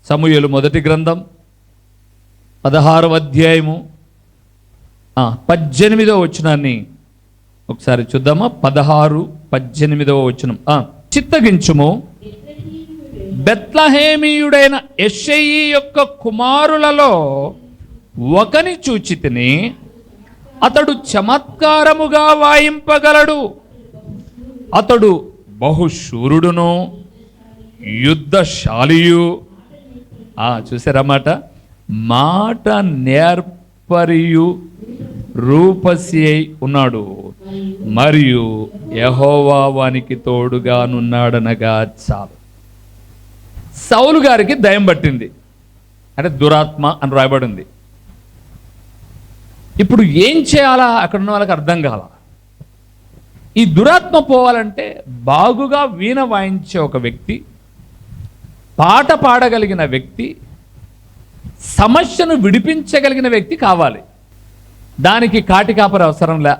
సమూయేలు మొదటి గ్రంథం 16వ అధ్యాయము 18వ వచనాన్ని ఒకసారి చూద్దామా. 16-18వ వచనం. చిత్తగించుము, బెత్లహేమీయుడైన యెషయి యొక్క కుమారులలో ఒకని చూచితిని, అతడు చమత్కారముగా వాయింపగలడు, అతడు బహుశూరుడును యుద్ధశాలియు. చూసారన్నమాట. మాట నేర్పరియు రూపసి అయి ఉన్నాడు, మరియు యెహోవా వానికి తోడుగానున్నాడనగా చాలు. సౌలు గారికి దయ్యం పట్టింది, అంటే దురాత్మ అని రాయబడింది. ఇప్పుడు ఏం చేయాలా అక్కడ ఉన్న వాళ్ళకి అర్థం కాల. ఈ దురాత్మ పోవాలంటే బాగుగా వీణ వాయించే ఒక వ్యక్తి, పాట పాడగలిగిన వ్యక్తి, సమస్యను విడిపించగలిగిన వ్యక్తి కావాలి. దానికి కాటికాపరి అవసరంలే,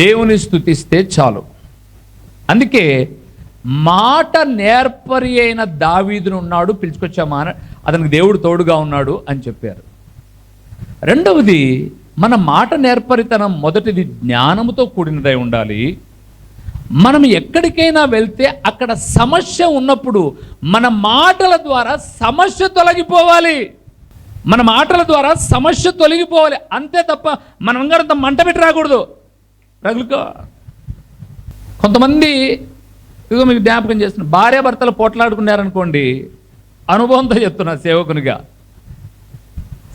దేవుని స్తుతిస్తే చాలు. అందుకే మాట నేర్పరి అయిన దావీదును ఉన్నాడు, పిలుచుకొచ్చామా, అతనికి దేవుడు తోడుగా ఉన్నాడు అని చెప్పారు. రెండవది, మన మాట నేర్పరితనం మొదటిది జ్ఞానముతో కూడినదై ఉండాలి. మనం ఎక్కడికైనా వెళ్తే అక్కడ సమస్య ఉన్నప్పుడు మన మాటల ద్వారా సమస్య తొలగిపోవాలి. మన మాటల ద్వారా సమస్య తొలగిపోవాలి, అంతే తప్ప మనం అందరంత మంట పెట్టి రాకూడదు. రగులుకో. కొంతమంది ఇదిగో మీకు జ్ఞాపకం చేస్తున్నా, భార్యాభర్తలు పోట్లాడుకున్నారనుకోండి, అనుభవంతో చెప్తున్నా,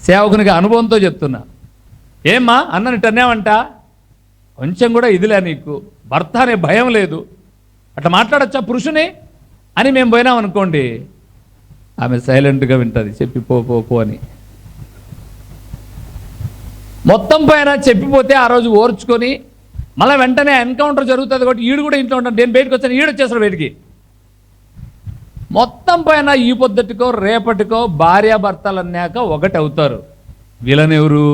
సేవకునిగా అనుభవంతో చెప్తున్నా. ఏమ్మా అన్నని టన్నేవంట, కొంచెం కూడా ఇదిలే నీకు, భర్త అనే భయం లేదు, అట్లా మాట్లాడచ్చా పురుషుని అని మేము పోయినాం అనుకోండి, ఆమె సైలెంట్గా వింటుంది, చెప్పి పో అని. మొత్తం పైన చెప్పిపోతే ఆ రోజు ఓర్చుకొని మళ్ళీ వెంటనే ఎన్కౌంటర్ జరుగుతుంది కాబట్టి ఈడు కూడా ఇంట్లో ఉంటాను, నేను బయటకు వచ్చాను, ఈడు వచ్చేస్తాడు బయటికి. మొత్తం పైన ఈ పొద్దుటికో రేపటికో భార్యాభర్తలు అన్నాక ఒకటి అవుతారు. వీళ్ళనెవరు?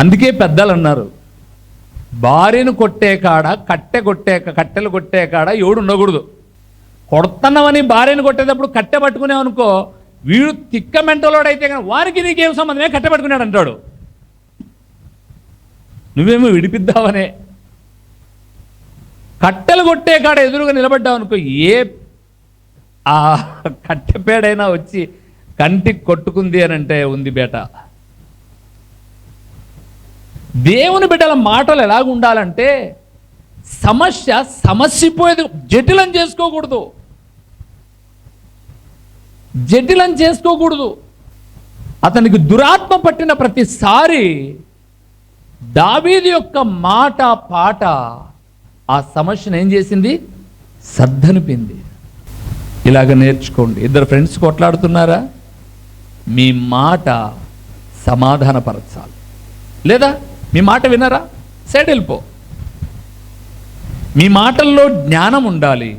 అందుకే పెద్దలు అన్నారు, భార్యను కొట్టే కాడ కట్టెలు కొట్టే కాడ ఎవడు ఉండకూడదు. కొడుతున్నామని భార్యను కొట్టేటప్పుడు కట్టె పట్టుకునేవనుకో, వీడు తిక్క మెంటలోడైతే కానీ వారికి నీకేం సంబంధమే, కట్టె పట్టుకున్నాడు అంటాడు. నువ్వేమో విడిపిద్దావనే. కట్టెలు కొట్టే కాడ ఎదురుగా నిలబడ్డావు అనుకో, ఏ ఆ కట్టెపేడైనా వచ్చి కంటికి కొట్టుకుంది అని అంటే ఉంది బేట. దేవుని బిడ్డల మాటలు ఎలాగ ఉండాలంటే, సమస్యపోయేది జటిలం చేసుకోకూడదు. అతనికి దురాత్మ పట్టిన ప్రతిసారి దావీదు యొక్క మాట పాట ఆ సమస్యను ఏం చేసింది? సర్దనిపింది. ఇలాగ నేర్చుకోండి. ఇద్దరు ఫ్రెండ్స్ కొట్లాడుతున్నారా, మీ మాట సమాధానపరచాలి. లేదా మీ మాట వినరా, సైడ్ వెళ్ళిపో. మీ మాటల్లో జ్ఞానం ఉండాలి,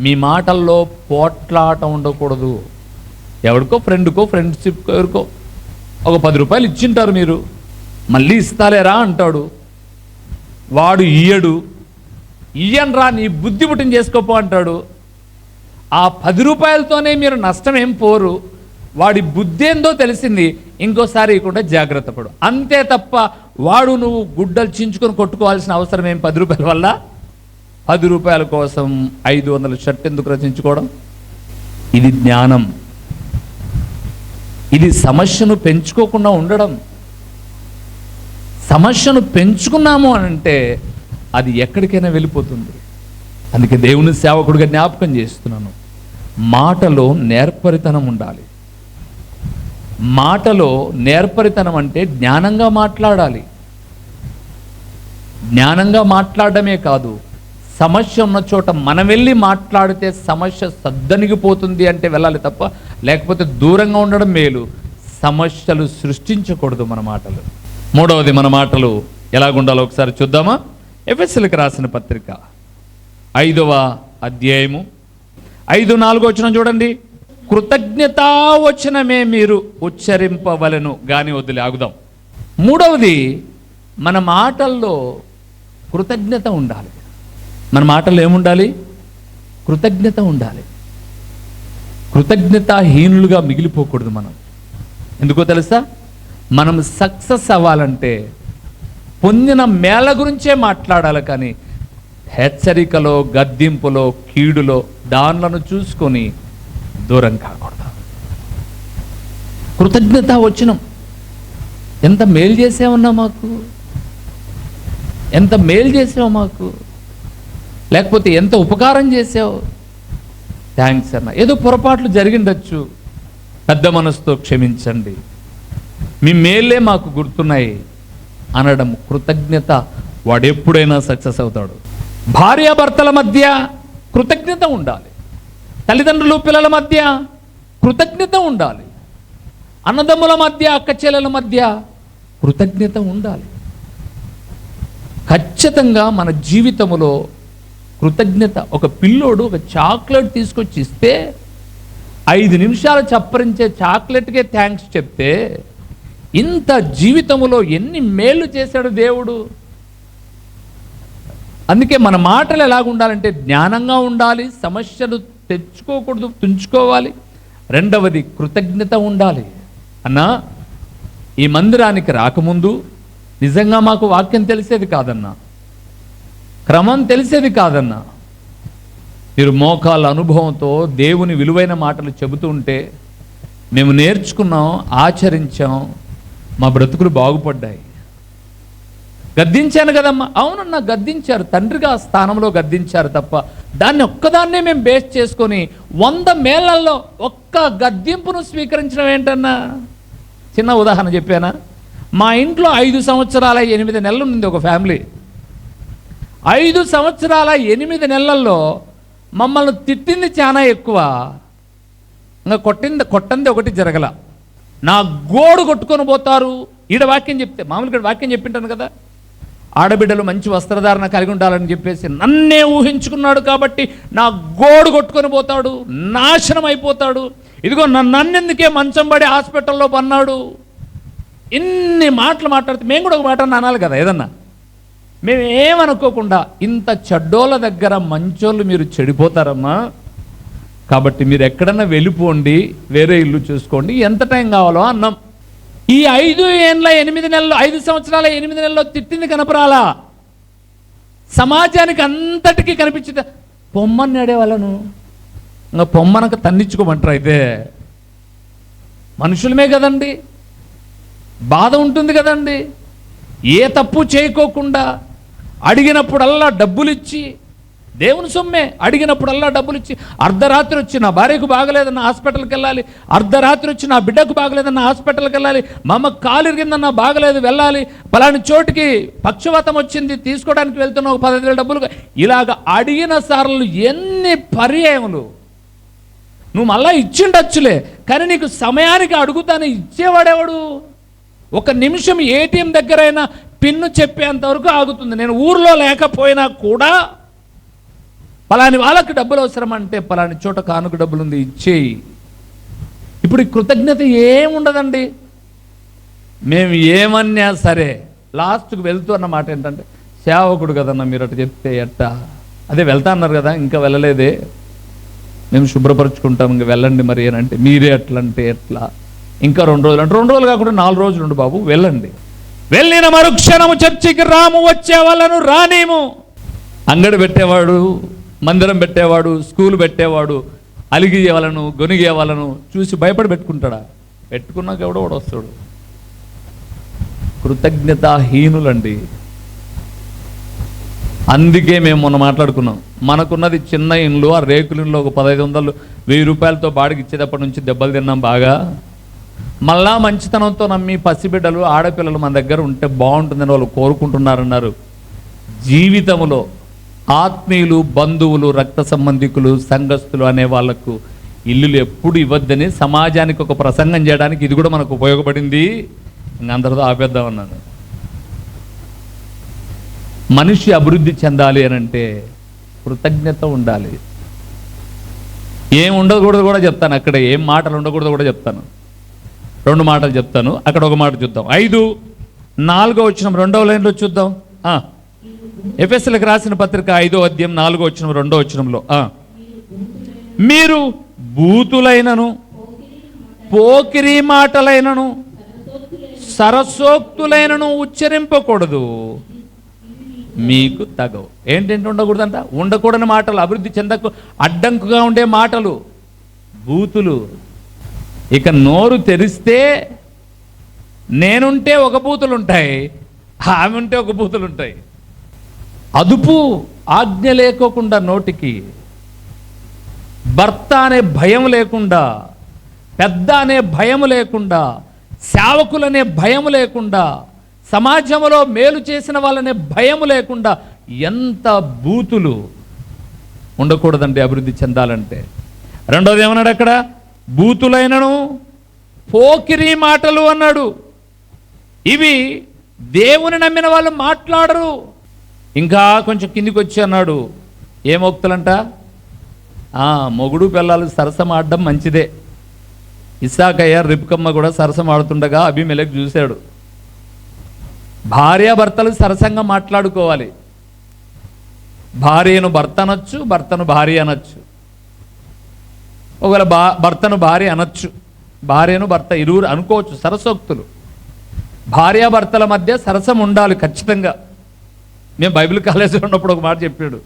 మీ మాటల్లో పోట్లాట ఉండకూడదు. ఎవరికో ఫ్రెండ్షిప్కో ఎవరికో ఒక 10 రూపాయలు ఇచ్చింటారు, మీరు మళ్ళీ ఇస్తాలేరా అంటాడు, వాడు ఇయ్యనరా నీ బుద్ధి పుట్టిన చేసుకోపో అంటాడు. ఆ 10 రూపాయలతోనే మీరు నష్టం ఏం పోరు, వాడి బుద్ధి ఏందో తెలిసింది, ఇంకోసారి ఇవ్వకుండా జాగ్రత్త పడు, అంతే తప్ప వాడు నువ్వు గుడ్డలు చించుకొని కొట్టుకోవాల్సిన అవసరం ఏం 10 రూపాయల వల్ల. 10 రూపాయల కోసం 500 షర్ట్ ఎందుకు రచించుకోవడం? ఇది జ్ఞానం, ఇది సమస్యను పెంచుకోకుండా ఉండడం. సమస్యను పెంచుకున్నాము అని అంటే అది ఎక్కడికైనా వెళ్ళిపోతుంది. అందుకే దేవుని సేవకుడిగా జ్ఞాపకం చేస్తున్నాను, మాటలో నేర్పరితనం ఉండాలి. మాటలో నేర్పరితనం అంటే జ్ఞానంగా మాట్లాడాలి. జ్ఞానంగా మాట్లాడమే కాదు, సమస్య ఉన్న చోట మనం వెళ్ళి మాట్లాడితే సమస్య సద్దనిగిపోతుంది అంటే వెళ్ళాలి తప్ప, లేకపోతే దూరంగా ఉండడం మేలు. సమస్యలు సృష్టించకూడదు మన మాటలు. మూడవది, మన మాటలు ఎలాగుండాలో ఒకసారి చూద్దామా. ఎఫెసీయులకు రాసిన పత్రిక 5వ అధ్యాయము 5-4 వచనం చూడండి. కృతజ్ఞతావచనమే మీరు ఉచ్చరింపవలెను గాని వదిలి ఆగుదాం. మూడవది, మన మాటల్లో కృతజ్ఞత ఉండాలి. మన మాటల్లో ఏముండాలి? కృతజ్ఞత ఉండాలి. కృతజ్ఞతాహీనులుగా మిగిలిపోకూడదు మనం. ఎందుకో తెలుసా? మనం సక్సెస్ అవ్వాలంటే పొందిన మేళ గురించే మాట్లాడాలి, కానీ హెచ్చరికలో, గద్దింపులో, కీడులో దానిలను చూసుకొని దూరం కాకూడదు. కృతజ్ఞత వచనం, ఎంత మేలు చేసావన్నా మాకు, ఎంత మేలు చేసావు మాకు, లేకపోతే ఎంత ఉపకారం చేసావు, థ్యాంక్స్ అన్న. ఏదో పొరపాట్లు జరిగిండొచ్చు, పెద్ద మనసుతో క్షమించండి, మీ మేలే మాకు గుర్తున్నాయి అనడం కృతజ్ఞత. వాడు ఎప్పుడైనా సక్సెస్ అవుతాడు. భార్యాభర్తల మధ్య కృతజ్ఞత ఉండాలి. తల్లిదండ్రులు పిల్లల మధ్య కృతజ్ఞత ఉండాలి. అన్నదమ్ముల మధ్య, అక్క చెల్లెల మధ్య కృతజ్ఞత ఉండాలి. ఖచ్చితంగా మన జీవితంలో కృతజ్ఞత. ఒక పిల్లోడు ఒక చాక్లెట్ తీసుకొచ్చి ఇస్తే 5 నిమిషాలు చప్పరించే చాక్లెట్కే థ్యాంక్స్ చెప్తే ఇంత జీవితంలో ఎన్ని మేలు చేశాడు దేవుడు. అందుకే మన మాటలు ఎలాగుండాలంటే జ్ఞానంగా ఉండాలి, సమస్యలు తెచ్చుకోకూడదు, తుంచుకోవాలి. రెండవది కృతజ్ఞత ఉండాలి. అన్నా, ఈ మందిరానికి రాకముందు నిజంగా మాకు వాక్యం తెలిసేది కాదన్నా, క్రమం తెలిసేది కాదన్నా. మీరు మోకాళ్ళ అనుభవంతో దేవుని విలువైన మాటలు చెబుతూ ఉంటే మేము నేర్చుకున్నాం, ఆచరించాం, మా బ్రతుకులు బాగుపడ్డాయి. గద్దించాను కదమ్మా, అవునన్నా గద్దించారు, తండ్రిగా స్థానంలో గద్దించారు తప్ప దాన్ని ఒక్కదాన్నే మేము బేస్ చేసుకొని 100 మేళల్లో ఒక్క గద్దింపును స్వీకరించడం ఏంటన్నా? చిన్న ఉదాహరణ చెప్పానా? మా ఇంట్లో 5 సంవత్సరాల 8 నెలలు ఉంది ఒక ఫ్యామిలీ. 5 సంవత్సరాల 8 నెలల్లో మమ్మల్ని తిట్టింది చాలా ఎక్కువ, ఇంకా కొట్టంది ఒకటి జరగల. నా గోడు కొట్టుకొని పోతారు. ఈడ వాక్యం చెప్తే, మామూలుగా వాక్యం చెప్పింటాను కదా, ఆడబిడ్డలు మంచి వస్త్రధారణ కలిగి ఉండాలని చెప్పేసి నన్నే ఊహించుకున్నాడు కాబట్టి నా గోడు కొట్టుకొని పోతాడు, నాశనం అయిపోతాడు. ఇదిగో నన్నెందుకే మంచం పడి హాస్పిటల్లో పన్నాడు. ఇన్ని మాటలు మాట్లాడితే మేము కూడా ఒక మాట అనాలి కదా ఏదన్నా. మేము ఏమనుకోకుండా ఇంత చెడ్డోళ్ళ దగ్గర మంచోళ్ళు మీరు చెడిపోతారమ్మా, కాబట్టి మీరు ఎక్కడన్నా వెళ్ళిపోండి, వేరే ఇల్లు చూసుకోండి, ఎంత టైం కావాలో అన్నాం. ఈ 5 సంవత్సరాల 8 నెలల్లో తిట్టింది కనపరాలా, సమాజానికి అంతటికీ కనిపించింది. పొమ్మని నడేవాళ్ళను ఇంకా పొమ్మనక తన్నించుకోమంటారు. అయితే మనుషులమే కదండి, బాధ ఉంటుంది కదండి. ఏ తప్పు చేయకోకుండా అడిగినప్పుడల్లా డబ్బులు ఇచ్చి, దేవుని సొమ్మే, అడిగినప్పుడల్లా డబ్బులు ఇచ్చి, అర్ధరాత్రి వచ్చి నా భార్యకు బాగలేదన్న హాస్పిటల్కి వెళ్ళాలి, అర్ధరాత్రి వచ్చి నా బిడ్డకు బాగలేదన్న హాస్పిటల్కి వెళ్ళాలి, మా అమ్మ కాలు ఇరిగిందన్న బాగలేదు వెళ్ళాలి, పలాని చోటికి పక్షవాతం వచ్చింది తీసుకోవడానికి వెళ్తున్న ఒక 10,000 డబ్బులు, ఇలాగ అడిగిన సార్లు ఎన్ని పర్యాయములు. నువ్వు మళ్ళా ఇచ్చిండొచ్చులే, కానీ నీకు సమయానికి అడుగుతానే ఇచ్చేవాడేవాడు? 1 నిమిషం ఏటీఎం దగ్గరైనా పిన్ను చెప్పేంతవరకు ఆగుతుంది. నేను ఊర్లో లేకపోయినా కూడా పలాని వాళ్ళకి డబ్బులు అవసరం అంటే పలాని చోట కానుక డబ్బులు ఉంది ఇచ్చేయి. ఇప్పుడు ఈ కృతజ్ఞత ఏముండదండి. మేము ఏమన్నా సరే లాస్ట్కి వెళ్తూ అన్న మాట ఏంటంటే, సేవకుడు కదన్నా మీరు అటు చెప్తే ఎట్టా, అదే వెళ్తా అన్నారు కదా ఇంకా వెళ్ళలేదే, మేము శుభ్రపరుచుకుంటాం ఇంక వెళ్ళండి మరి అని అంటే, మీరే అట్లంటే ఎట్లా, ఇంకా 2 రోజులు అంటే 2 రోజులు కాకుండా 4 రోజులు ఉండు బాబు వెళ్ళండి. వెళ్ళిన మరుక్షణము చర్చికి రాము, వచ్చే వాళ్ళను రానేము. అంగడి పెట్టేవాడు, మందిరం పెట్టేవాడు, స్కూల్ పెట్టేవాడు అలిగే వాళ్ళను గొనిగే వాళ్ళను చూసి భయపడి పెట్టుకుంటాడా? పెట్టుకున్నాక ఎవడో వాడు వస్తాడు. కృతజ్ఞతాహీనులండి. అందుకే మేము మొన్న మాట్లాడుకున్నాం, మనకున్నది చిన్న ఇండ్లు, ఆ రేకుల ఇంట్లో ఒక 1500 1000 రూపాయలతో బాడికి ఇచ్చేటప్పటి నుంచి దెబ్బలు తిన్నాం బాగా. మళ్ళా మంచితనంతో నమ్మి పసిబిడ్డలు ఆడపిల్లలు మన దగ్గర ఉంటే బాగుంటుందని వాళ్ళు కోరుకుంటున్నారన్నారు. జీవితంలో ఆత్మీయులు, బంధువులు, రక్త సంబంధికులు, సంఘస్థులు అనే వాళ్లకు ఇల్లులు ఎప్పుడు ఇవ్వద్దని సమాజానికి ఒక ప్రసంగం చేయడానికి ఇది కూడా మనకు ఉపయోగపడింది. అందరితో ఆపేద్దామన్నాను. మనిషి అభివృద్ధి చెందాలి అని అంటే కృతజ్ఞత ఉండాలి. ఏం ఉండకూడదు కూడా చెప్తాను, అక్కడ ఏం మాటలు ఉండకూడదు కూడా చెప్తాను. 2 మాటలు చెప్తాను, అక్కడ ఒక మాట చూద్దాం. 5:4 వచనం 2వ లైన్లో చూద్దాం. ఎఫెసీయులకు రాసిన పత్రిక 5వ అధ్యాయం 4వ వచనం 2వ వచనంలో మీరు బూతులైనను పోకిరి మాటలైనను సరసోక్తులైనను ఉచ్చరింపకూడదు, మీకు తగవు. ఏంటంటే ఉండకూడదంట, ఉండకూడని మాటలు, అభివృద్ధి చెందకు అడ్డంకుగా ఉండే మాటలు, బూతులు. ఇక నోరు తెరిస్తే నేనుంటే ఒక బూతులు ఉంటాయి, ఆమె ఉంటే ఒక బూతులు ఉంటాయి. అదుపు ఆజ్ఞ లేకోకుండా నోటికి, భర్త అనే భయం లేకుండా, పెద్ద అనే భయం లేకుండా, సేవకులనే భయం లేకుండా, సమాజంలో మేలు చేసిన వాళ్ళనే భయం లేకుండా ఎంత బూతులు ఉండకూడదండి అభివృద్ధి చెందాలంటే. రెండోది ఏమన్నాడు అక్కడ? బూతులైనను పోకిరి మాటలు అన్నాడు. ఇవి దేవుని నమ్మిన వాళ్ళు మాట్లాడరు. ఇంకా కొంచెం కిందికి వచ్చి అన్నాడు, ఏమోక్తులంట? మొగుడు పిల్లలు సరసం ఆడడం మంచిదే. ఇస్సాకయ్య రిబ్కమ్మ కూడా సరసం ఆడుతుండగా అబీమెలెకు చూశాడు. భార్యాభర్తలు సరసంగా మాట్లాడుకోవాలి. భార్యను భర్త అనొచ్చు, భర్తను భార్య అనొచ్చు. ఒకవేళ భర్తను భార్య అనొచ్చు, భార్యను భర్త ఇరువురు అనుకోవచ్చు. సరసోక్తులు. భార్యాభర్తల మధ్య సరసం ఉండాలి ఖచ్చితంగా. మేము బైబిల్ కాలేజీలో ఉన్నప్పుడు ఒక మాట చెప్పాడు,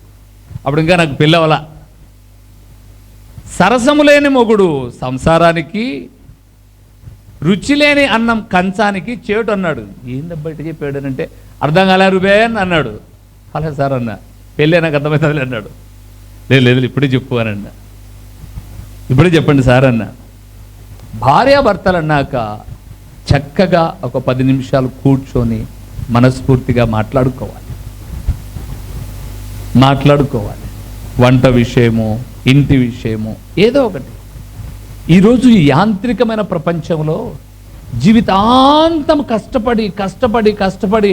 అప్పుడు ఇంకా నాకు పిల్లవల. సరసము లేని మొగుడు సంసారానికి, రుచి లేని అన్నం కంచానికి చేటు అన్నాడు. ఏందబ్బా ఇటు చెప్పాడు అంటే అర్థం కాలే రూబేన్ అన్నాడు. అలా సార్ అన్న, పెళ్ళి నాకు అర్థమవుతుంది అన్నాడు. లేదు ఇప్పుడే చెప్పు అని అన్న. ఇప్పుడే చెప్పండి సార్ అన్న. భార్యాభర్తలు అన్నాక చక్కగా ఒక 10 నిమిషాలు కూర్చొని మనస్ఫూర్తిగా మాట్లాడుకోవాలి. వంట విషయము, ఇంటి విషయము, ఏదో ఒకటి. ఈరోజు ఈ యాంత్రికమైన ప్రపంచంలో జీవితాంతం కష్టపడి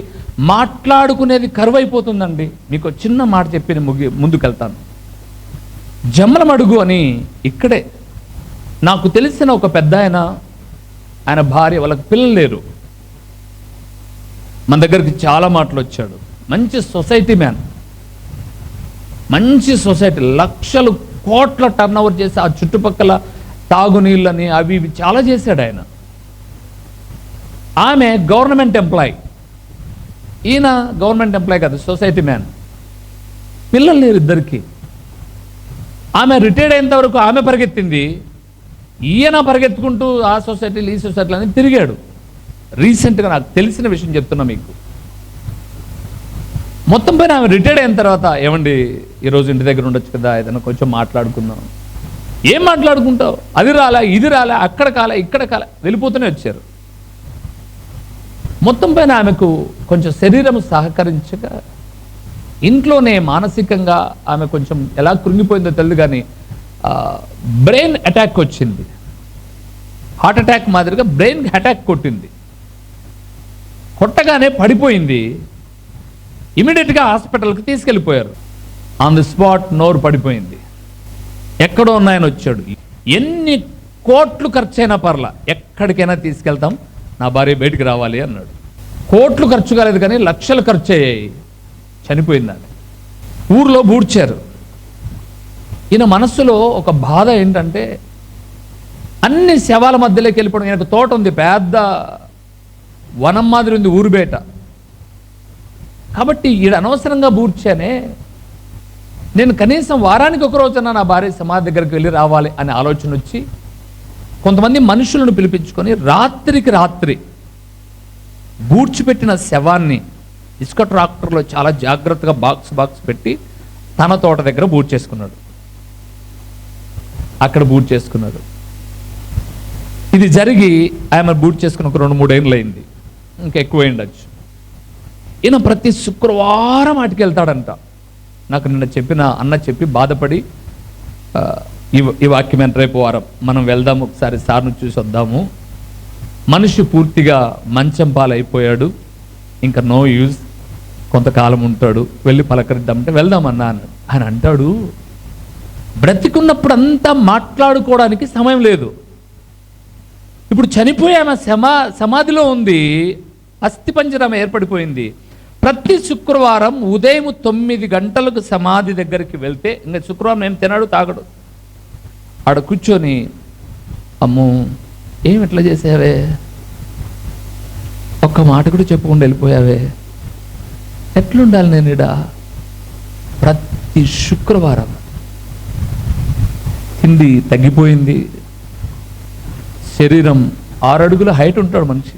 మాట్లాడుకునేది కరువైపోతుందండి. మీకు చిన్న మాట చెప్పి ముందుకెళ్తాను. జమ్మలమడుగు అని ఇక్కడే నాకు తెలిసిన ఒక పెద్ద ఆయన భార్య, వాళ్ళకి పిల్లలు లేరు. మన దగ్గరికి చాలా మాటలు వచ్చాడు. మంచి సొసైటీ మ్యాన్, మంచి సొసైటీ, లక్షలు కోట్ల టర్న్ ఓవర్ చేసి ఆ చుట్టుపక్కల తాగునీళ్ళని అవి ఇవి చాలా చేశాడు ఆయన. ఆమె గవర్నమెంట్ ఎంప్లాయ్, ఈయన గవర్నమెంట్ ఎంప్లాయ్ కాదు, సొసైటీ మ్యాన్. పిల్లలు లేరు ఇద్దరికి. ఆమె రిటైర్డ్ అయినంత వరకు ఆమె పరిగెత్తింది, ఈయన పరిగెత్తుకుంటూ ఆ సొసైటీలు ఈ సొసైటీలు అని తిరిగాడు. రీసెంట్గా నాకు తెలిసిన విషయం చెప్తున్నా మీకు. మొత్తం పైన ఆమె రిటైర్డ్ అయిన తర్వాత, ఏమండి ఈరోజు ఇంటి దగ్గర ఉండొచ్చు కదా, ఏదైనా కొంచెం మాట్లాడుకుందాం. ఏం మాట్లాడుకుంటావు? అది రాలే, ఇది రాలే, అక్కడ కాలే, ఇక్కడ కాలే, వెళ్ళిపోతూనే వచ్చారు. మొత్తం పైన ఆమెకు కొంచెం శరీరం సహకరించక ఇంట్లోనే మానసికంగా ఆమె కొంచెం ఎలా కృంగిపోయిందో తెలియదు, కానీ బ్రెయిన్ అటాక్ వచ్చింది. హార్ట్ అటాక్ మాదిరిగా బ్రెయిన్ అటాక్ కొట్టింది. కొట్టగానే పడిపోయింది. ఇమీడియట్గా హాస్పిటల్కి తీసుకెళ్ళిపోయారు. ఆన్ ది స్పాట్ నోరు పడిపోయింది. ఎక్కడో ఉన్నాయని వచ్చాడు. ఎన్ని కోట్లు ఖర్చైనా పర్లా, ఎక్కడికైనా తీసుకెళ్తాం, నా భార్య బయటికి రావాలి అన్నాడు. కోట్లు ఖర్చు కాలేదు కానీ లక్షలు ఖర్చు అయ్యాయి. చనిపోయిందని ఊర్లో బూడ్చారు. ఈయన మనస్సులో ఒక బాధ ఏంటంటే, అన్ని శవాల మధ్యలోకి వెళ్ళిపోవడం. ఈయనకు తోట ఉంది, పెద్ద వనం మాదిరి ఉంది ఊరు బయట. కాబట్టి ఈడ అనవసరంగా బూడ్చానే, నేను కనీసం వారానికి ఒక రోజున నా భార్య సమాధి దగ్గరికి వెళ్ళి రావాలి అనే ఆలోచన వచ్చి కొంతమంది మనుషులను పిలిపించుకొని రాత్రికి రాత్రి బూడ్చిపెట్టిన శవాన్ని ఇసుక ట్రాక్టర్లో చాలా జాగ్రత్తగా బాక్స్ పెట్టి తన తోట దగ్గర బూడ్చేసుకున్నాడు. అక్కడ బూడ్చేసుకున్నాడు. ఇది జరిగి ఆమె బూడ్చేసుకుని ఒక 2-3 ఏళ్ళు అయింది, ఇంకా ఎక్కువ ఉండొచ్చు. ఈయన ప్రతి శుక్రవారం వాటికి వెళ్తాడంట. నాకు నిన్న అన్న చెప్పి బాధపడి, ఈ వాక్యం రేపు వారం మనం వెళ్దాము, ఒకసారి సార్ను చూసి వద్దాము, మనిషి పూర్తిగా మంచం పాలైపోయాడు, ఇంకా నో యూజ్, కొంతకాలం ఉంటాడు, వెళ్ళి పలకరిద్దామంటే వెళ్దామన్నా అన్నాడు. ఆయన అంటాడు, బ్రతికున్నప్పుడు అంతా మాట్లాడుకోవడానికి సమయం లేదు. ఇప్పుడు చనిపోయి ఆమె సమాధిలో ఉంది, అస్థిపంజరం ఏర్పడిపోయింది. ప్రతి శుక్రవారం ఉదయం 9 గంటలకు సమాధి దగ్గరికి వెళ్తే, ఇంకా శుక్రవారం ఏం తినడు తాగడు, ఆడ కూర్చొని, అమ్మో ఏమి ఇట్లా చేసావే, ఒక్క మాట కూడా చెప్పకుండా వెళ్ళిపోయావే, ఎట్లుండాలి నేను ఇడా? ప్రతి శుక్రవారం తిండి తగ్గిపోయింది, శరీరం 6 అడుగుల హైట్ ఉంటాడు మనిషి,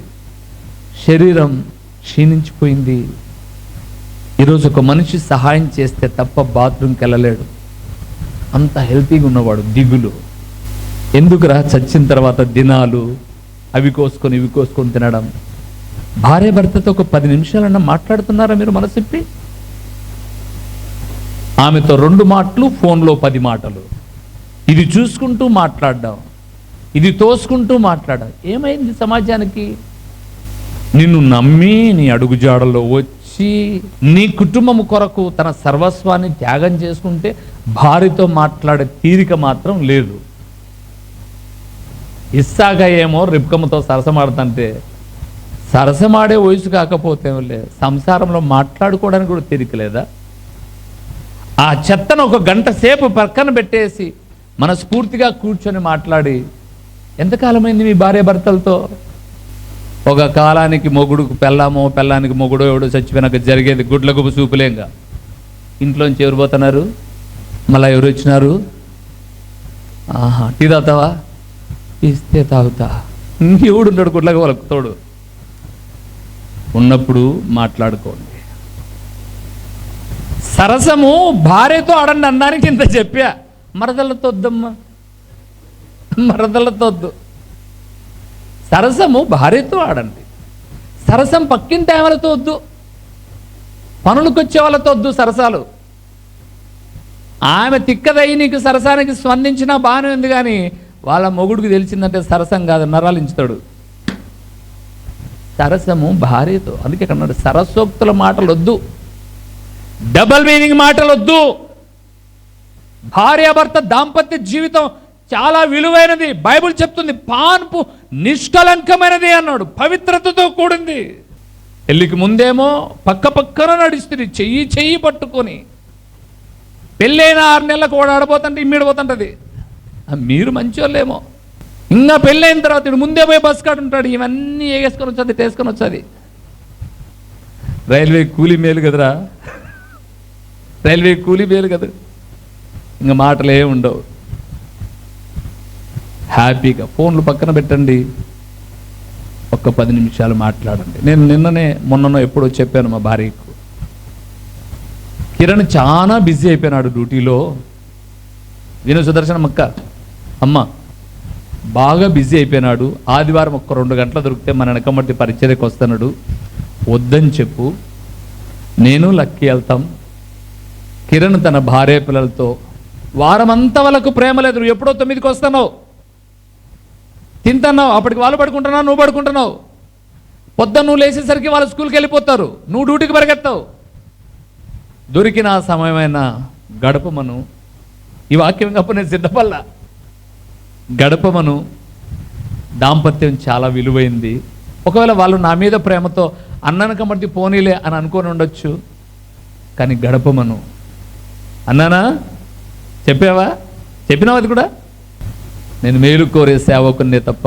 శరీరం క్షీణించిపోయింది. ఈరోజు ఒక మనిషి సహాయం చేస్తే తప్ప బాత్రూమ్కి వెళ్ళలేడు, అంత హెల్తీగా ఉన్నవాడు. దిగులు ఎందుకురా? చచ్చిన తర్వాత దినాలు అవి కోసుకొని ఇవి కోసుకొని తినడం. భార్య భర్తతో ఒక 10 నిమిషాలన్నా మాట్లాడుతున్నారా మీరు మనసిప్పి? ఆమెతో 2 మాటలు, ఫోన్లో 10 మాటలు, ఇది చూసుకుంటూ మాట్లాడడం, ఇది తోసుకుంటూ మాట్లాడడం. ఏమైంది సమాజానికి? నిన్ను నమ్మి నీ అడుగుజాడలో వచ్చి నీ కుటుంబం కొరకు తన సర్వస్వాన్ని త్యాగం చేసుకుంటే భార్యతో మాట్లాడే తీరిక మాత్రం లేదు. ఇస్సాగా ఏమో రిబ్కమ్మతో సరసమాడుతుంటే, సరసమాడే వయసు కాకపోతే సంసారంలో మాట్లాడుకోవడానికి కూడా తీరిక లేదా? ఆ చెత్తను ఒక గంట సేపు పక్కన పెట్టేసి మనస్ఫూర్తిగా కూర్చొని మాట్లాడి ఎంతకాలమైంది మీ భార్య భర్తలతో? ఒక కాలానికి మొగుడుకు పెళ్ళామో, పెళ్ళానికి మొగుడో ఎవడో చచ్చిపోయినాక జరిగేది గుడ్లకు చూపులేంగా. ఇంట్లోంచి ఎవరు పోతున్నారు, మళ్ళీ ఎవరు వచ్చినారు, ఆహా టీ తాగుతావా, ఇస్తే తాగుతా, ఇంకెవడున్నాడు గుడ్లకు వాళ్ళకు తోడు. ఉన్నప్పుడు మాట్లాడుకోండి. సరసము భార్యతో ఆడండి అనడానికి ఇంత చెప్పా. మరదలతో వద్దమ్మా, మరదలతో వద్దు. సరసము భార్యతో ఆడండి, సరసం పక్కింటి వాళ్ళతో వద్దు, పనులకు వచ్చే వాళ్ళతో వద్దు సరసాలు. ఆమె తిక్కదయ్యి నీకు సరసానికి స్పందించినా బాగానే ఉంది, కానీ వాళ్ళ మొగుడికి తెలిసిందంటే సరసం కాదు, నరాలించుతాడు. సరసము భార్యతో. అందుకే ఇక్కడ అన్నాడు సరసోక్తుల మాటలు వద్దు, డబల్ మీనింగ్ మాటలు వద్దు. భార్యాభర్త దాంపత్య జీవితం చాలా విలువైనది. బైబిల్ చెప్తుంది పాన్పు నిష్కలంకమైనది అన్నాడు, పవిత్రతతో కూడింది. పెళ్లికి ముందేమో పక్క పక్కన నడుస్తుంది, చెయ్యి పట్టుకొని. పెళ్ళైన 6 నెలలకు ఓడాడబోతుంటే ఇమ్మీడిపోతుంటది. మీరు మంచోళ్ళేమో, ఇంకా పెళ్ళైన తర్వాత ఇటు ముందే పోయి బస్ కాడు ఉంటాడు, ఇవన్నీ ఏగేసుకొని వచ్చేది, టేసుకొని వచ్చేది. రైల్వే కూలీ మేలు కదరా, రైల్వే కూలీ మేలు కదా. ఇంకా మాటలు ఏమి ఉండవు. హ్యాపీగా ఫోన్లు పక్కన పెట్టండి, ఒక్క 10 నిమిషాలు మాట్లాడండి. నేను మొన్ననో ఎప్పుడో చెప్పాను మా భార్యకు, కిరణ్ చాలా బిజీ అయిపోయినాడు డ్యూటీలో. విను సుదర్శనం అమ్మ బాగా బిజీ అయిపోయినాడు, ఆదివారం ఒక్క 2 గంటలు దొరికితే మన వెనకమట్టి పరిచర్యకు వస్తున్నాడు, వద్దని చెప్పు, నేను లక్కీ వెళ్తాం. కిరణ్ తన భార్య పిల్లలతో వారమంతా వాళ్ళకు ప్రేమ లేదు. నువ్వు ఎప్పుడో 9కి వస్తున్నావు, తింటున్నావు, అప్పటికి వాళ్ళు పడుకుంటున్నావు, నువ్వు పడుకుంటున్నావు. పొద్దున్న నువ్వు లేచేసరికి వాళ్ళు స్కూల్కి వెళ్ళిపోతారు, నువ్వు డ్యూటీకి పరిగెత్తావు. దొరికిన సమయమైన గడపమను. ఈ వాక్యం కప్పు నేను సిద్ధపల్లా. గడపమను. దాంపత్యం చాలా విలువైంది. ఒకవేళ వాళ్ళు నా మీద ప్రేమతో అన్నను కమ్మటి పోనీలే అని అనుకొని ఉండొచ్చు, కానీ గడపమను. అన్నానా? చెప్పావా? చెప్పినావు అది కూడా. నేను మేలు కోరే సేవకునే తప్ప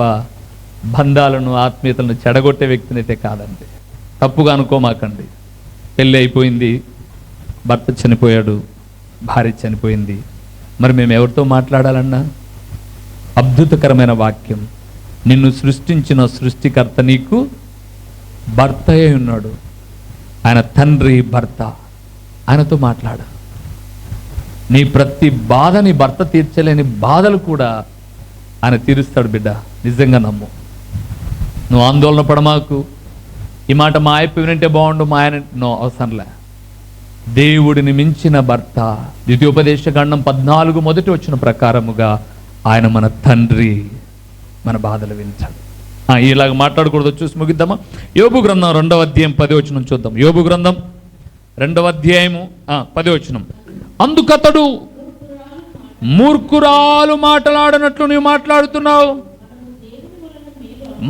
బంధాలను ఆత్మీయతలను చెడగొట్టే వ్యక్తినైతే కాదండి. తప్పుగా అనుకోమాకండి. పెళ్ళి అయిపోయింది, భర్త చనిపోయాడు, భార్య చనిపోయింది, మరి మేము ఎవరితో మాట్లాడాలన్నా? అద్భుతకరమైన వాక్యం, నిన్ను సృష్టించిన సృష్టికర్త నీకు భర్త అయి ఉన్నాడు. ఆయన తండ్రి భర్త, ఆయనతో మాట్లాడు. నీ ప్రతి బాధ నీ భర్త తీర్చలేని బాధలు కూడా ఆయన తీరుస్తాడు బిడ్డ, నిజంగా నమ్ము. నువ్వు ఆందోళన పడమాకు. ఈ మాట మా ఆయన వినంటే బాగుండు, మా ఆయన నో అవసరంలే. దేవుడిని మించిన భర్త. ద్వితీయోపదేశకాండం 14 మొదటి వచ్చిన ప్రకారముగా ఆయన మన తండ్రి, మన బాధలు వింటాడు. ఇలాగ మాట్లాడకూడదు, చూసి ముగిద్దామా? యోబు గ్రంథం 2వ అధ్యాయం 10వ వచనం చూద్దాం. యోబు గ్రంథం 2వ అధ్యాయము 10వ వచనం. అందుకతడు మూర్ఖురాలు మాట్లాడినట్లు నీవు మాట్లాడుతున్నావు,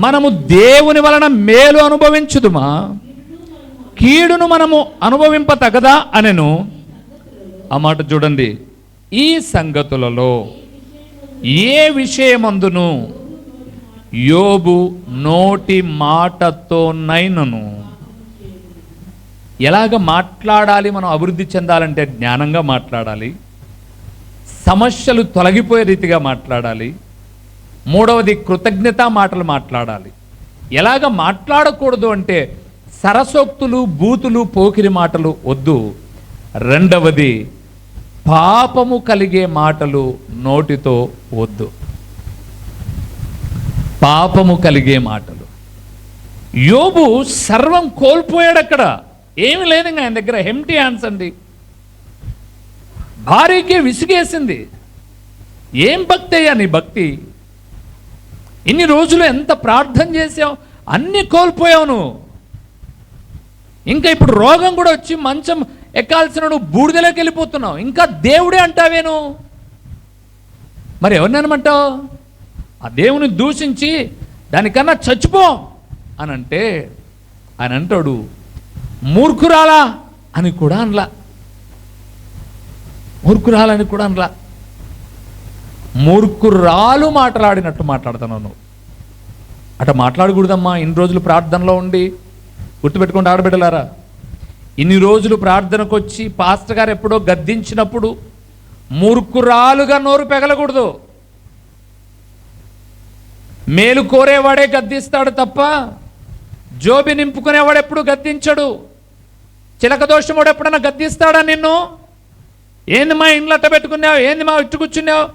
మనము దేవుని వలన మేలు అనుభవించుదుమా, కీడును మనము అనుభవింప తగదా అనెను. ఆ మాట చూడండి. ఈ సంగతులలో ఏ విషయమందును యోబు నోటి మాటతోనైనను. ఎలాగ మాట్లాడాలి? మనం అభివృద్ధి చెందాలంటే జ్ఞానంగా మాట్లాడాలి, సమస్యలు తొలగిపోయే రీతిగా మాట్లాడాలి. మూడవది కృతజ్ఞతా మాటలు మాట్లాడాలి. ఎలాగ మాట్లాడకూడదు అంటే సరసోక్తులు, బూతులు, పోకిరి మాటలు వద్దు. రెండవది పాపము కలిగే మాటలు నోటితో వద్దు. పాపము కలిగే మాటలు. యోబు సర్వం కోల్పోయాడు. అక్కడ ఏమి లేదు, ఆయన దగ్గర ఎంప్టీ హ్యాండ్స్ అండి. భార్యకే విసిగేసింది. ఏం భక్తి అయ్యా నీ భక్తి? ఇన్ని రోజులు ఎంత ప్రార్థన చేసావు, అన్నీ కోల్పోయావు నువ్వు. ఇంకా ఇప్పుడు రోగం కూడా వచ్చి మంచం ఎక్కాల్సిన నువ్వు బూడిదలోకి వెళ్ళిపోతున్నావు. ఇంకా దేవుడే అంటావేను? మరి ఎవరిని అనమంటావు? ఆ దేవుని దూషించి దానికన్నా చచ్చిపో అని అంటే ఆయన అంటాడు, మూర్ఖురాలా అని కూడా అనలా. మూర్ఖురాలని కూడా అనలా. మూర్ఖురాలు మాట్లాడినట్టు మాట్లాడుతున్నావు నువ్వు. అట మాట్లాడకూడదమ్మా. ఇన్ని రోజులు ప్రార్థనలో ఉండి, గుర్తుపెట్టుకోండి ఆడబిడ్డలారా, ఇన్ని రోజులు ప్రార్థనకు వచ్చి పాస్టర్ గారు ఎప్పుడో గద్దించినప్పుడు మూర్ఖురాలుగా నోరు పెగలకూడదు. మేలు కోరేవాడే గద్దిస్తాడు తప్ప జోబి నింపుకునేవాడు ఎప్పుడు గద్దించడు. చిలక దోషముడు ఎప్పుడన్నా గద్దిస్తాడా నిన్ను? ఏంది మా ఇంట్లో అట్ట పెట్టుకున్నావు, ఏంది మా ఇట్టు కూర్చున్నావు,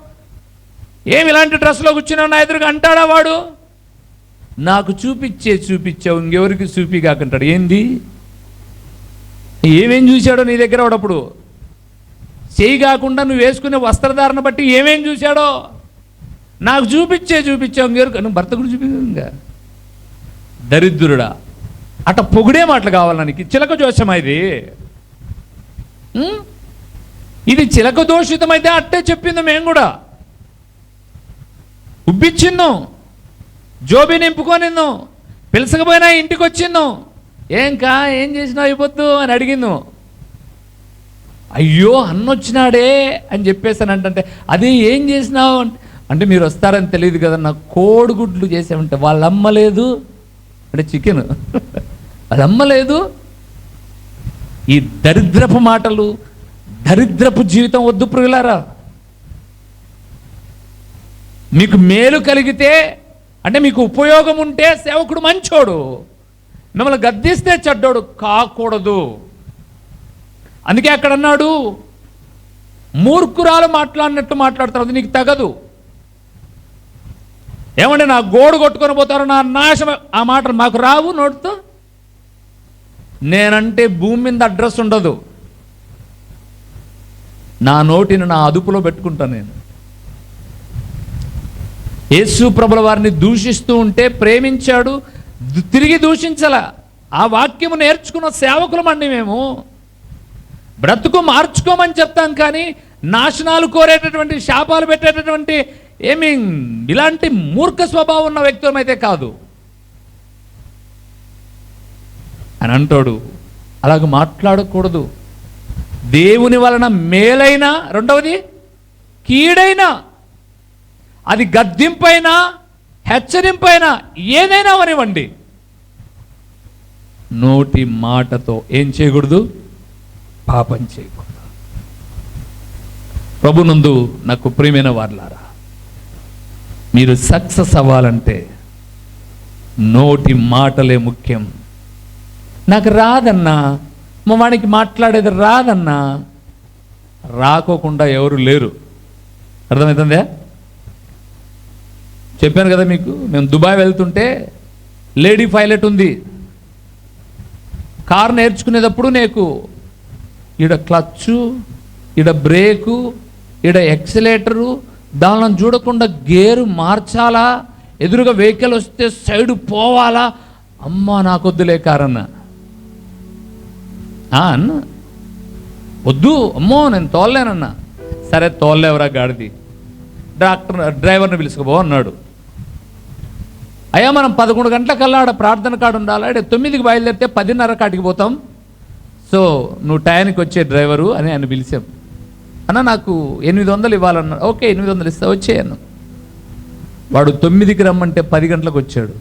ఏమి ఇలాంటి డ్రెస్లో కూర్చున్నావు నా ఎదురుగా అంటాడా వాడు? నాకు చూపించావు, ఇంకెవరికి చూపి కాకుంటాడు. ఏంది, ఏమేం చూశాడో నీ దగ్గర వాడప్పుడు? చేయి కాకుండా నువ్వు వేసుకునే వస్త్రధారణ బట్టి ఏమేం చూశాడో నాకు చూపించావు, ఇంకెవరికి? నువ్వు భర్త కూడా చూపించగా దరిద్రుడా. అట పొగిడే మాటలు కావాలి నీకు. చిలక దోషమా ఇది? ఇది చిలక దోషితమైతే అట్టే చెప్పింది. మేము కూడా ఉబ్బిచ్చిన్నాం, జోబి నింపుకొనిందాం, పిలసకపోయినా ఇంటికి వచ్చిందాం. ఏం చేసినావు అయిపోద్దు అని అడిగిందాం. అయ్యో అన్నొచ్చినాడే అని చెప్పేసానంటే అది ఏం చేసినావు అంటే మీరు వస్తారని తెలియదు కదా, నాకు కోడిగుడ్లు చేసామంటే వాళ్ళు అమ్మలేదు అంటే చికెన్ వాళ్ళు అమ్మలేదు. ఈ దరిద్రపు మాటలు, దరిద్రపు జీవితం వద్దు ప్రియులారా. మీకు మేలు కలిగితే అంటే మీకు ఉపయోగం ఉంటే సేవకుడు మంచోడు, మిమ్మల్ని గద్దిస్తే చెడ్డోడు కాకూడదు. అందుకే అక్కడ అన్నాడు, మూర్ఖురాలు మాట్లాడినట్టు మాట్లాడతారు, అది నీకు తగదు. ఏమంటే నా గోడు కొట్టుకొని పోతారు, నా నాశం, ఆ మాటలు మాకు రావు నోటితో. నేనంటే భూమి మీద అడ్రస్ ఉండదు. నా నోటిని నా అదుపులో పెట్టుకుంటాను నేను. యేసు ప్రభుల వారిని దూషిస్తూ ఉంటే ప్రేమించాడు, తిరిగి దూషించాల. ఆ వాక్యము నేర్చుకున్న సేవకులమండి మేము. బ్రతుకు మార్చుకోమని చెప్తాం కానీ నాశనాలు కోరేటటువంటి, శాపాలు పెట్టేటటువంటి ఏమి ఇలాంటి మూర్ఖ స్వభావం ఉన్న వ్యక్తులమైతే కాదు అని అంటాడు. అలాగ మాట్లాడకూడదు. దేవుని వలన మేలైనా, రెండవది కీడైనా, అది గద్దింపైనా హెచ్చరింపైనా ఏదైనా అవనివ్వండి, నోటి మాటతో ఏం చేయకూడదు? పాపం చేయకూడదు. ప్రభునందు నాకు ప్రియమైన వారలారా, మీరు సక్సెస్ అవ్వాలంటే నోటి మాటలే ముఖ్యం. నాకు రాదన్నా, మా వానికి మాట్లాడేది రాదన్నా, రాకోకుండా ఎవరు లేరు. అర్థమవుతుందే? చెప్పాను కదా మీకు, మేము దుబాయ్ వెళ్తుంటే లేడీ పైలట్ ఉంది. కారు నేర్చుకునేటప్పుడు నీకు ఈడ క్లచ్చు, ఈడ బ్రేకు, ఈడ ఎక్సిలేటరు, దానిలో చూడకుండా గేరు మార్చాలా, ఎదురుగా వెహికల్ వస్తే సైడు పోవాలా. అమ్మ నాకొద్దులే కారన్నా అన్న, వద్దు అమ్మో నేను తోలలేనన్నా. సరే తోలలేవరా గాడిది, డ్రైవర్ని పిలుచుకోబో అన్నాడు. అయ్యా మనం 11 గంటలకల్లా ఆడ ప్రార్థన కాడు ఉండాలి, 9కి బయలుదేరితే 10:30 కాటికి పోతాం, సో నువ్వు టైంకి వచ్చే డ్రైవరు అని ఆయన పిలిచాం. అన్న నాకు 800 ఇవ్వాలన్నా. ఓకే 800 ఇస్తా, వచ్చేయను. వాడు 9కి రమ్మంటే 10 గంటలకు వచ్చాడు.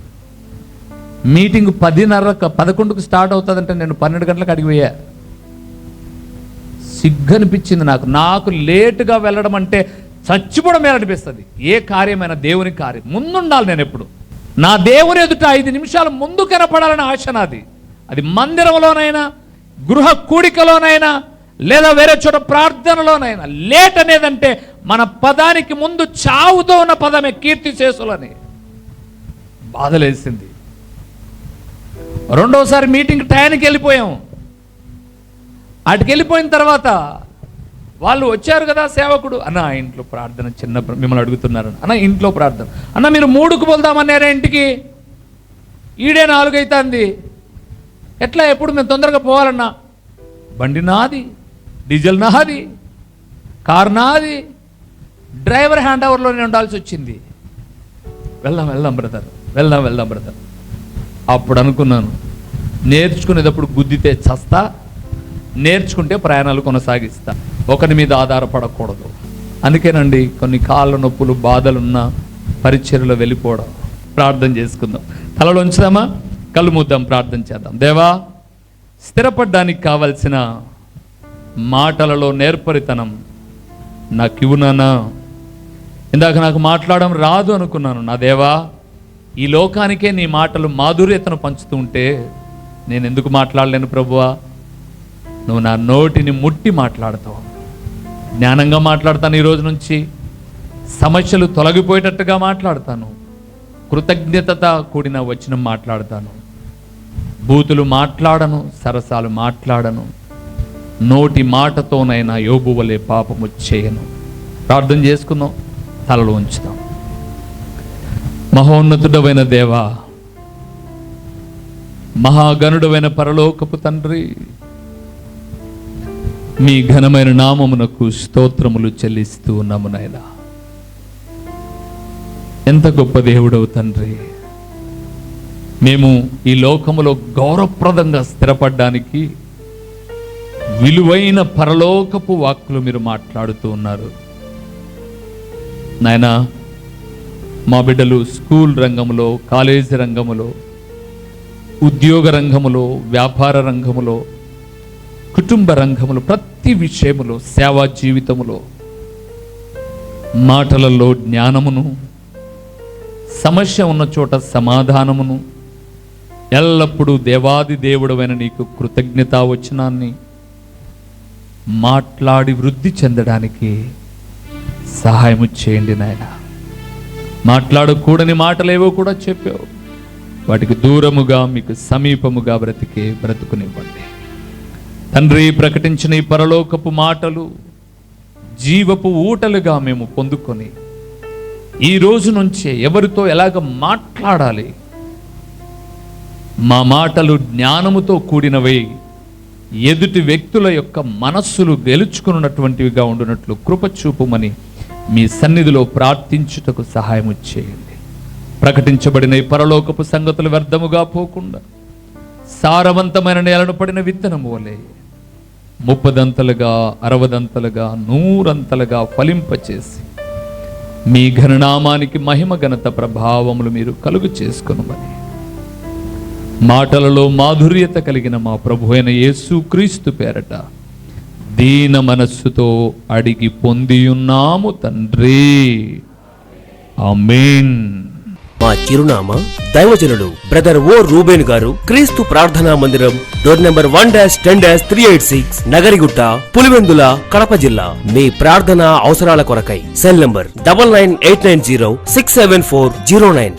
మీటింగ్ 10:30 స్టార్ట్ అవుతుందంటే నేను 12 గంటలకు అడిగిపోయా. సిగ్గనిపించింది నాకు లేటుగా వెళ్ళడం అంటే చచ్చిపోవడం అనిపిస్తుంది. ఏ కార్యమైనా దేవుని కార్యం ముందుండాలి. నేను ఎప్పుడు నా దేవుని ఎదుట 5 నిమిషాలు ముందు కనపడాలని ఆశ నాది. అది మందిరంలోనైనా, గృహ కూడికలోనైనా, లేదా వేరే చోట ప్రార్థనలోనైనా. లేట్ అనేదంటే మన పదానికి ముందు చావుతో ఉన్న పదమే కీర్తి చేసులని బాధలేసింది. రెండోసారి మీటింగ్ టైంకి వెళ్ళిపోయాం. అటుకి వెళ్ళిపోయిన తర్వాత వాళ్ళు వచ్చారు కదా, సేవకుడు అన్న ఇంట్లో ప్రార్థన, చిన్న మిమ్మల్ని అడుగుతున్నారు అన్న ఇంట్లో ప్రార్థన. అన్న మీరు 3కు వెళ్దామన్నారా ఇంటికి, ఈడే 4 అవుతుంది, ఎట్లా ఎప్పుడు మేము తొందరగా పోవాలన్నా? బండి నాది, డీజిల్ నాది, కార్ నాది, డ్రైవర్ హ్యాండ్ ఓవర్లోనే ఉండాల్సి వచ్చింది. వెళ్దాం బ్రదర్. అప్పుడు అనుకున్నాను, నేర్చుకునేటప్పుడు గుద్దితే చస్తా, నేర్చుకుంటే ప్రయాణాలు కొనసాగిస్తా, ఒకరి మీద ఆధారపడకూడదు. అందుకేనండి కొన్ని కాళ్ళ నొప్పులు, బాధలున్న పరిచర్యలో వెళ్ళిపోవడం. ప్రార్థన చేసుకుందాం. తలలో ఉంచుదామా, కళ్ళు మూద్దాం, ప్రార్థన చేద్దాం. దేవా, స్థిరపడడానికి కావలసిన మాటలలో నేర్పరితనం నాకు ఇవ్వునానా. ఇందాక నాకు మాట్లాడడం రాదు అనుకున్నాను. నా దేవా, ఈ లోకానికే నీ మాటలు మాధుర్యతను పంచుతూ ఉంటే నేను ఎందుకు మాట్లాడలేను ప్రభువా? నువ్వు నా నోటిని ముట్టి మాట్లాడతావు. జ్ఞానంగా మాట్లాడతాను. ఈ రోజు నుంచి సమస్యలు తొలగిపోయేటట్టుగా మాట్లాడతాను. కృతజ్ఞతత కూడిన వచనం మాట్లాడతాను. బూతులు మాట్లాడను, సరసాలు మాట్లాడను. నోటి మాటతోనైనా యోబు వలె పాపము చేయను. ప్రార్థన చేసుకుందాం, తలలో ఉంచుతాం. మహోన్నతుడమైన దేవా, మహాగణుడమైన పరలోకపు తండ్రి, మీ ఘనమైన నామమునకు స్తోత్రములు చెల్లిస్తూ ఉన్నాము నాయనా. ఎంత గొప్ప దేవుడవు తండ్రి. మేము ఈ లోకములో గౌరవప్రదంగా స్థిరపడడానికి విలువైన పరలోకపు వాక్కులు మీరు మాట్లాడుతూ ఉన్నారు నాయనా. మా బిడ్డలు స్కూల్ రంగంలో, కాలేజీ రంగములో, ఉద్యోగ రంగములో, వ్యాపార రంగములో, కుటుంబ రంగములో, ప్రతి విషయములో, సేవా జీవితములో మాటలలో జ్ఞానమును, సమస్య ఉన్న చోట సమాధానమును, ఎల్లప్పుడూ దేవాది దేవుడవైన నీకు కృతజ్ఞతావచనాన్ని మాట్లాడి వృద్ధి చెందడానికి సహాయము చేయండి నాయన. మాట్లాడకూడని మాటలేవో కూడా చెప్పావు, వాటికి దూరముగా మీకు సమీపముగా బ్రతుకునివ్వండి తండ్రి. ప్రకటించిన ఈ పరలోకపు మాటలు జీవపు ఊటలుగా మేము పొందుకొని ఈ రోజు నుంచే ఎవరితో ఎలాగ మాట్లాడాలి, మా మాటలు జ్ఞానముతో కూడినవై ఎదుటి వ్యక్తుల యొక్క మనస్సులు గెలుచుకున్నటువంటివిగా ఉండునట్లు కృప చూపుమని మీ సన్నిధిలో ప్రార్థించుటకు సహాయము చేయండి. ప్రకటించబడిన ఈ పరలోకపు సంగతులు వ్యర్థముగా పోకుండా సారవంతమైన నేలను పడిన విత్తనము వలె 30దంతలుగా, 60దంతలుగా, 100అంతలుగా ఫలింపచేసి మీ ఘననామానికి మహిమ, ఘనత, ప్రభావములు మీరు కలుగు చేసుకొనుమని మాటలలో మాధుర్యత కలిగిన మా ప్రభు అయిన యేసు క్రీస్తు పేరట దీన మనస్సుతో అడిగి పొందియున్నాము తండ్రి. ఆమేన్. మా చిరునామా దైవజనుడు బ్రదర్ ఓ రూబేన్ గారు, క్రీస్తు ప్రార్థనా మందిరం, డోర్ నెంబర్ 1-10-386, నగరిగుట్ట, పులివెందుల, కడప జిల్లా. మీ ప్రార్థనా అవసరాల కొరకై సెల్ నంబర్ 9989067409.